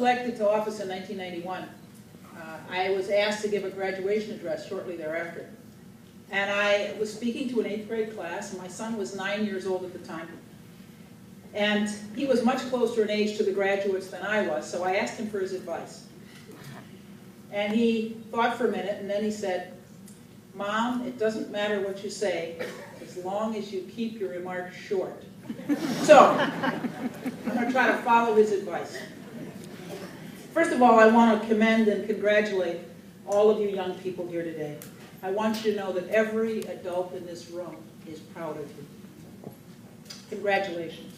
elected to office in 1991, I was asked to give a graduation address shortly thereafter. And I was speaking to an 8th grade class, and my son was 9 years old at the time. And he was much closer in age to the graduates than I was, so I asked him for his advice. And he thought for a minute, and then he said, "Mom, it doesn't matter what you say, as long as you keep your remarks short." So, I'm going to try to follow his advice. First of all, I want to commend and congratulate all of you young people here today. I want you to know that every adult in this room is proud of you. Congratulations.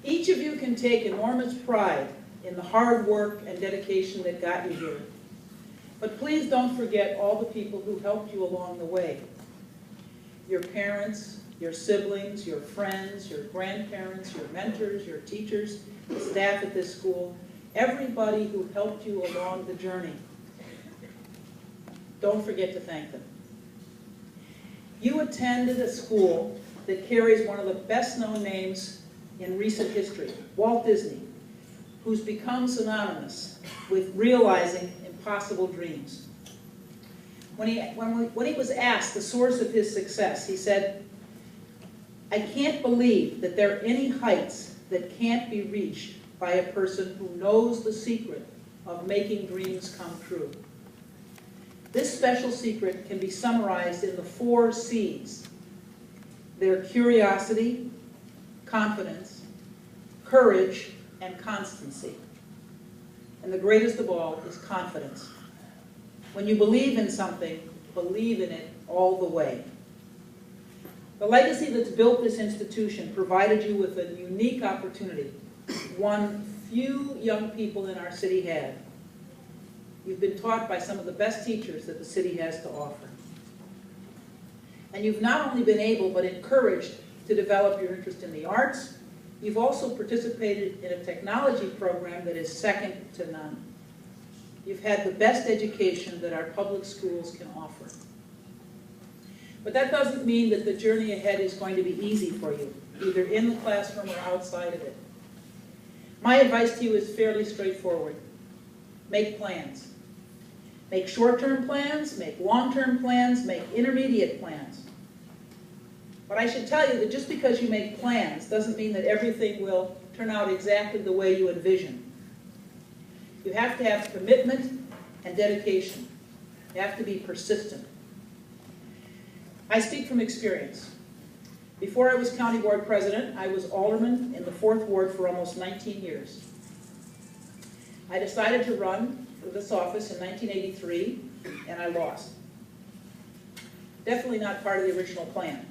Each of you can take enormous pride in the hard work and dedication that got you here. But please don't forget all the people who helped you along the way. Your parents, your siblings, your friends, your grandparents, your mentors, your teachers, the staff at this school, everybody who helped you along the journey. Don't forget to thank them. You attended a school that carries one of the best-known names in recent history, Walt Disney, who's become synonymous with realizing impossible dreams. When he was asked the source of his success, he said, "I can't believe that there are any heights that can't be reached by a person who knows the secret of making dreams come true." This special secret can be summarized in the 4 C's. They're curiosity, confidence, courage, and constancy. And the greatest of all is confidence. When you believe in something, believe in it all the way. The legacy that's built this institution provided you with a unique opportunity, one few young people in our city had. You've been taught by some of the best teachers that the city has to offer. And you've not only been able, but encouraged to develop your interest in the arts. You've also participated in a technology program that is second to none. You've had the best education that our public schools can offer. But that doesn't mean that the journey ahead is going to be easy for you, either in the classroom or outside of it. My advice to you is fairly straightforward. Make plans. Make short-term plans, make long-term plans, make intermediate plans. But I should tell you that just because you make plans doesn't mean that everything will turn out exactly the way you envision. You have to have commitment and dedication. You have to be persistent. I speak from experience. Before I was county board president, I was alderman in the 4th Ward for almost 19 years. I decided to run for this office in 1983, and I lost. Definitely not part of the original plan.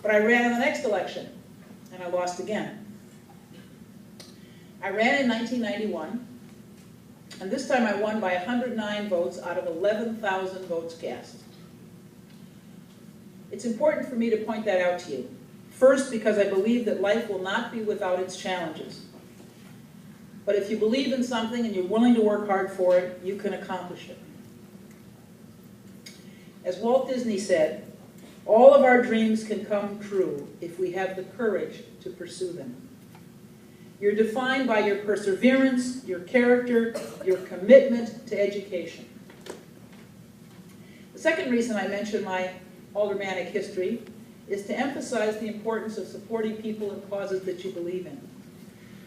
But I ran in the next election, and I lost again. I ran in 1991, and this time I won by 109 votes out of 11,000 votes cast. It's important for me to point that out to you. First, because I believe that life will not be without its challenges. But if you believe in something and you're willing to work hard for it, you can accomplish it. As Walt Disney said, all of our dreams can come true if we have the courage to pursue them. You're defined by your perseverance, your character, your commitment to education. The second reason I mention my aldermanic history is to emphasize the importance of supporting people and causes that you believe in.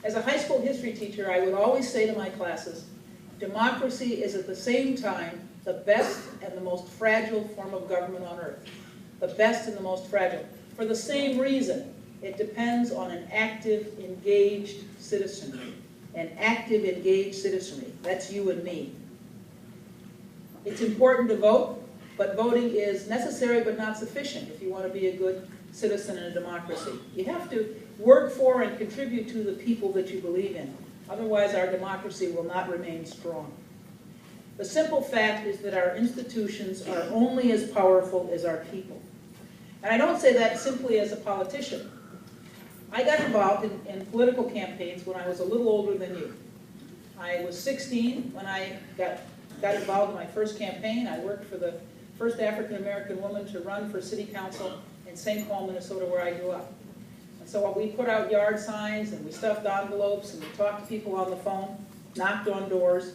As a high school history teacher, I would always say to my classes, democracy is at the same time the best and the most fragile form of government on earth. The best and the most fragile. For the same reason, it depends on an active, engaged citizenry. An active, engaged citizenry. That's you and me. It's important to vote, but voting is necessary but not sufficient if you want to be a good citizen in a democracy. You have to work for and contribute to the people that you believe in. Otherwise, our democracy will not remain strong. The simple fact is that our institutions are only as powerful as our people. And I don't say that simply as a politician. I got involved in political campaigns when I was a little older than you. I was 16 when I got involved in my first campaign. I worked for the first African-American woman to run for city council in St. Paul, Minnesota, where I grew up. And so we put out yard signs, and we stuffed envelopes, and we talked to people on the phone, knocked on doors.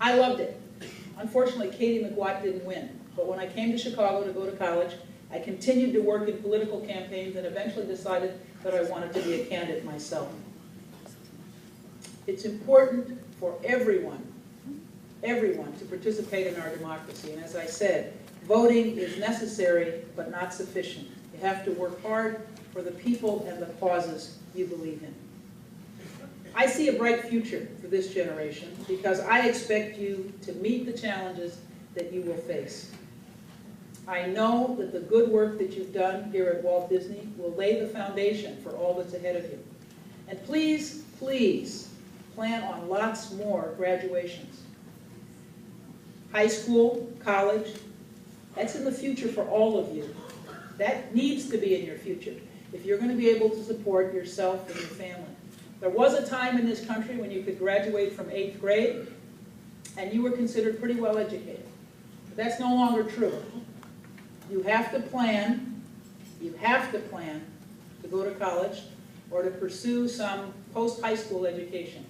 I loved it. Unfortunately, Katie McGuat didn't win. But when I came to Chicago to go to college, I continued to work in political campaigns and eventually decided that I wanted to be a candidate myself. It's important for everyone to participate in our democracy. And as I said, voting is necessary but not sufficient. You have to work hard for the people and the causes you believe in. I see a bright future for this generation because I expect you to meet the challenges that you will face. I know that the good work that you've done here at Walt Disney will lay the foundation for all that's ahead of you. And please, please, plan on lots more graduations. High school, college, that's in the future for all of you. That needs to be in your future if you're going to be able to support yourself and your family. There was a time in this country when you could graduate from 8th grade and you were considered pretty well educated. But that's no longer true. You have to plan to go to college or to pursue some post-high school education.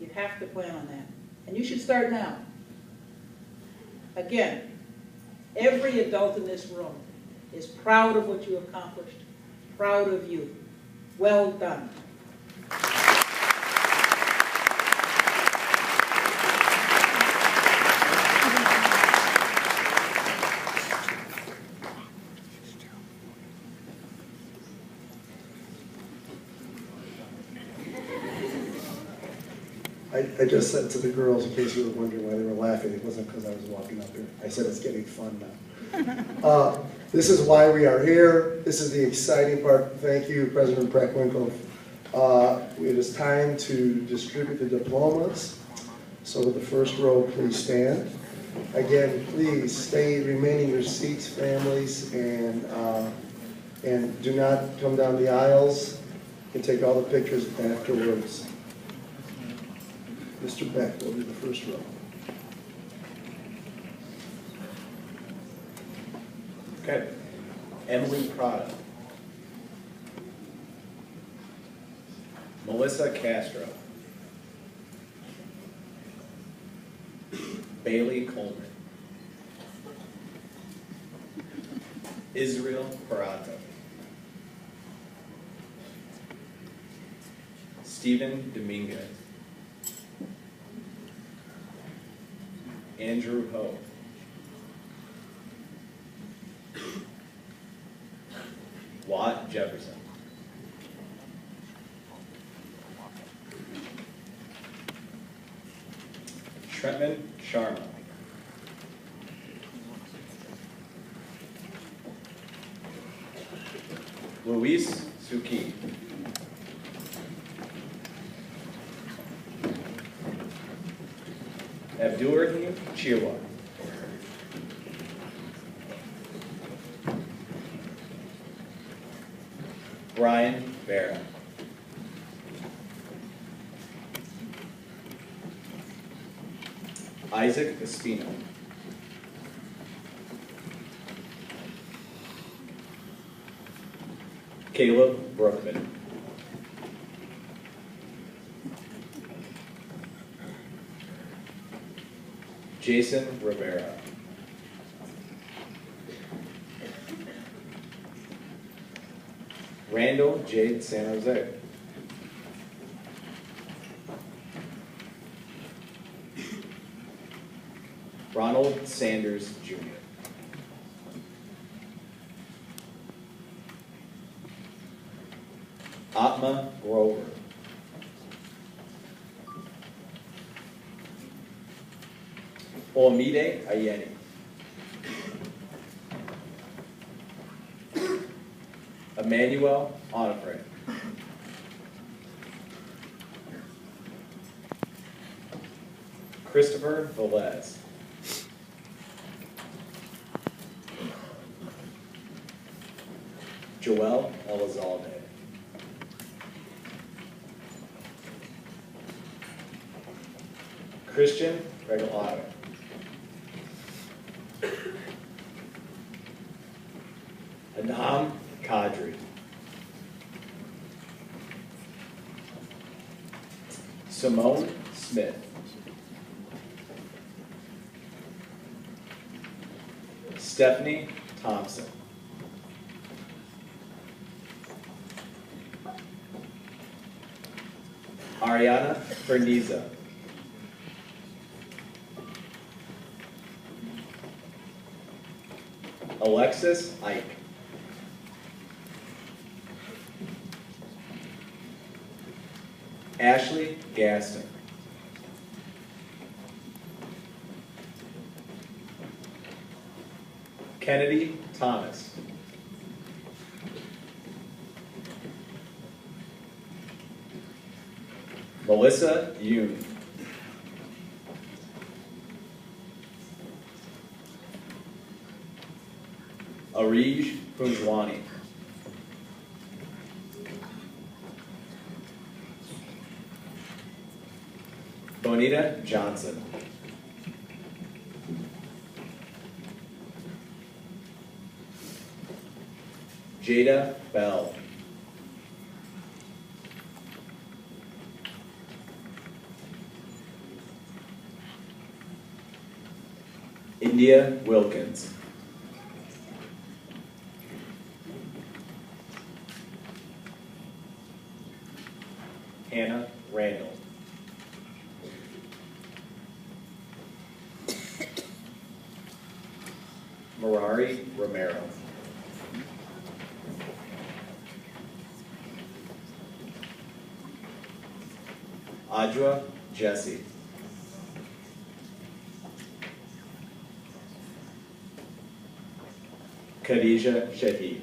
You have to plan on that. And you should start now. Again, every adult in this room is proud of what you accomplished, proud of you. Well done. I just said to the girls, in case you were wondering why they were laughing, it wasn't because I was walking up here. I said it's getting fun now. This is why we are here. This is the exciting part. Thank you, President Preckwinkle. It is time to distribute the diplomas. So with the first row, please stand. Again, please remain in your seats, families, and do not come down the aisles. You can take all the pictures afterwards. Mr. Beck will be the first row. Okay. Emily Prada. Melissa Castro. Bailey Coleman. Israel Parata. Stephen Dominguez. Andrew Ho. Watt Jefferson. Trentman Sharma. Luis Suki. Abdulrahim Chirwa. Brian Vera. Isaac Espino. Caleb Brookman. Jason Rivera. Randall Jade San Jose. Ronald Sanders Jr. Atma Grover. Olamide Ayeni. Emmanuel Onifred. Christopher Velez. Joel Elizalde. Christian Regalado. Anam Kadri. Simone Smith. Stephanie Thompson. Ariana Berniza. Alexis Ike. Ashley Gaston. Kennedy Thomas. Melissa Yoon. Arij Punjwani. Bonita Johnson. Jada Bell. India Wilkins. Hannah Randall. Marari Romero. Adra Jesse. Khadija Shahid.